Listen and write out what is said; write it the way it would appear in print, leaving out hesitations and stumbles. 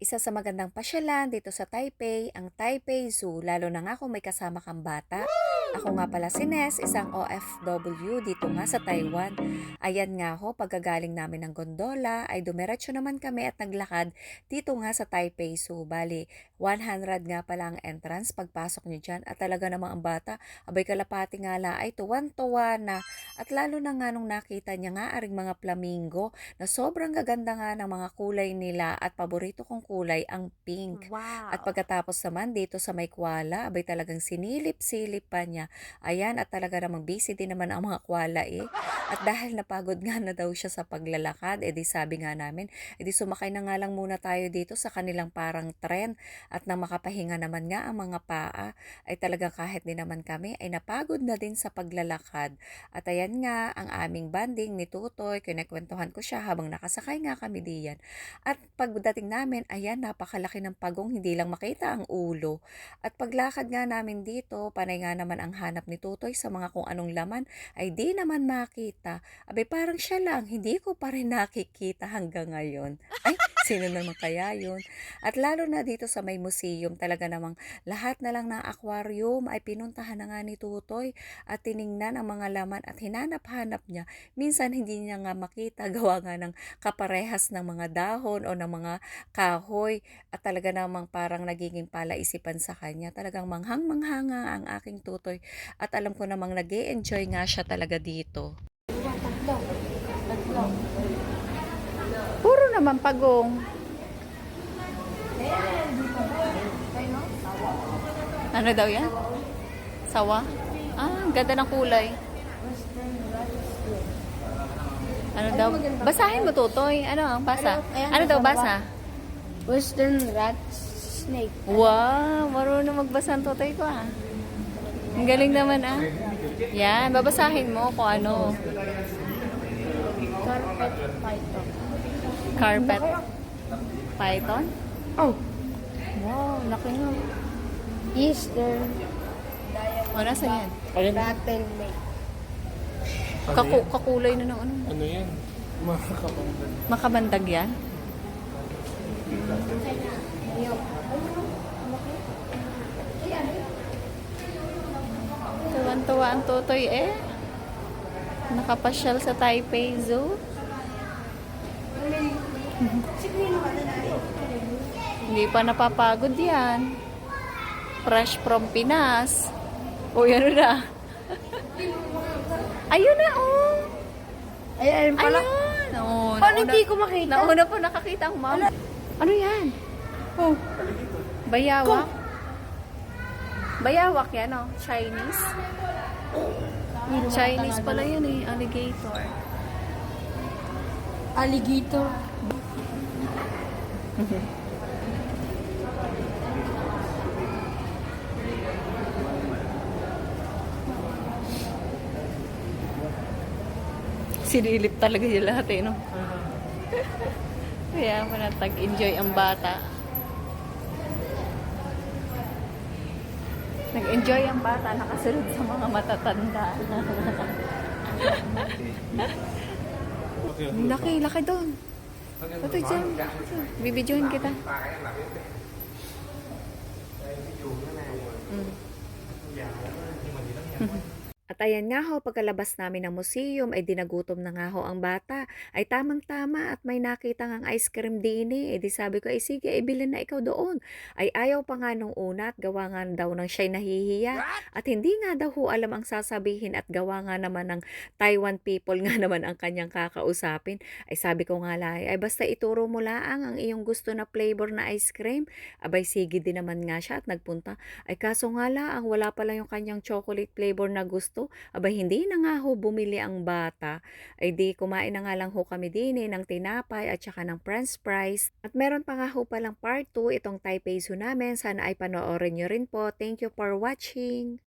Isa sa magandang pasyalan dito sa Taipei, ang Taipei Zoo, lalo na nga kung may kasama kang bata. Ako nga pala si Nes, isang OFW dito nga sa Taiwan. Ayan nga ho, pagkagaling namin ng gondola, ay dumiretso naman kami at naglakad dito nga sa Taipei Zoo. Bali, 100 nga pala ang entrance pagpasok nyo dyan. At talaga namang ang bata, abay kalapati nga la ay tuwan-tuwa na. At lalo na nga nung nakita niya nga aring mga flamingo na sobrang gaganda nga ng mga kulay nila at paborito kong kulay ang pink. At Wow! pagkatapos naman dito sa may koala, abay talagang sinilip-silip pa niya. Ayan, at talaga namang busy din naman ang mga koala eh. At dahil napagod nga na daw siya sa paglalakad, edi sabi nga namin, edi sumakay na nga lang muna tayo dito sa kanilang parang tren. At nang makapahinga naman nga ang mga paa, ay talagang kahit din naman kami ay napagod na din sa paglalakad. At ayan nga, ang aming banding ni Tutoy, kinekwentuhan ko siya habang nakasakay nga kami diyan. At pagdating namin, ayan, napakalaki ng pagong, hindi lang makita ang ulo. At paglakad nga namin dito, panay nga naman ang hanap ni Tutoy sa mga kung anong laman, ay di naman makita. Abay, parang siya lang, hindi ko pa rin nakikita hanggang ngayon. Ay, sino naman kaya yun? At lalo na dito sa may museum, talaga namang lahat na lang ng aquarium ay pinuntahan na nga ni Tutoy at tiningnan ang mga laman at hinanap-hanap niya. Minsan hindi niya nga makita gawa nga ng kaparehas ng mga dahon o ng mga kahoy at talaga namang parang nagiging palaisipan sa kanya. Talagang manghang-mangha nga ang aking Tutoy at alam ko namang nag-e-enjoy nga siya talaga dito. Tatlo. Tatlo. Puro naman pagong. Ano daw yan? Sawa? Ah, ang ganda ng kulay. Ano daw? Basahin mo, Tutoy. Ano ang basa? Ano daw basa? Western rat snake. Wow, marunong magbasa ang Tutoy ko ah. Ang galing naman ah. Yan, babasahin mo kung ano. Carpet python. Carpet python? Oh! Wow, laki nga. Eastern O, nasa yan? rattlesnake. Kakulay na ng ano. Ano yan? Mga kapanggan. Makabandag yan? Tuwan-tuwa ang Tutoy eh. Nakapasyal sa Taipei Zoo. Hindi pa napapagod yan. Fresh from Pinas. O, yan na. Ayun na, oh. Ayun pala. Ayun. Oh, Paano hindi ko makita? nauna po nakakita ang mom. Ano yan? Oh. Bayawak? Bayawak yan, oh. Chinese? Chinese pala yan eh. Alligator. Alligator. Sinilip talaga yung lahat eh, no? Kaya mo na tag-enjoy ang bata. Nag-enjoy ang bata, nakasunod sa mga matatanda. Laki, laki doon. Ito dyan. Bibidyohin kita. At ayan nga ho, pagkalabas namin ng museum ay dinagutom na nga ho ang bata. Ay tamang-tama at may nakita ngang ice cream din eh. E di sabi ko, ay sige, ibilin na ikaw doon. Ay ayaw pa nga nung una at gawa nga daw ng siya'y nahihiya. At hindi nga daw ho alam ang sasabihin at gawa nga naman ng Taiwan people nga naman ang kanyang kakausapin. Ay sabi ko nga lang, ay basta ituro mo laang ang iyong gusto na flavor na ice cream. Abay sige din naman nga siya at nagpunta. Ay kaso nga lang, wala pala yung kanyang chocolate flavor na gusto. Abay hindi na nga ho bumili ang bata. Ay di kumain na nga lang ho kami din ng tinapay at saka ng french fries. At meron pa nga ho palang part 2 itong Taipei Zoo namin. Sana ay panoorin nyo rin po. Thank you for watching.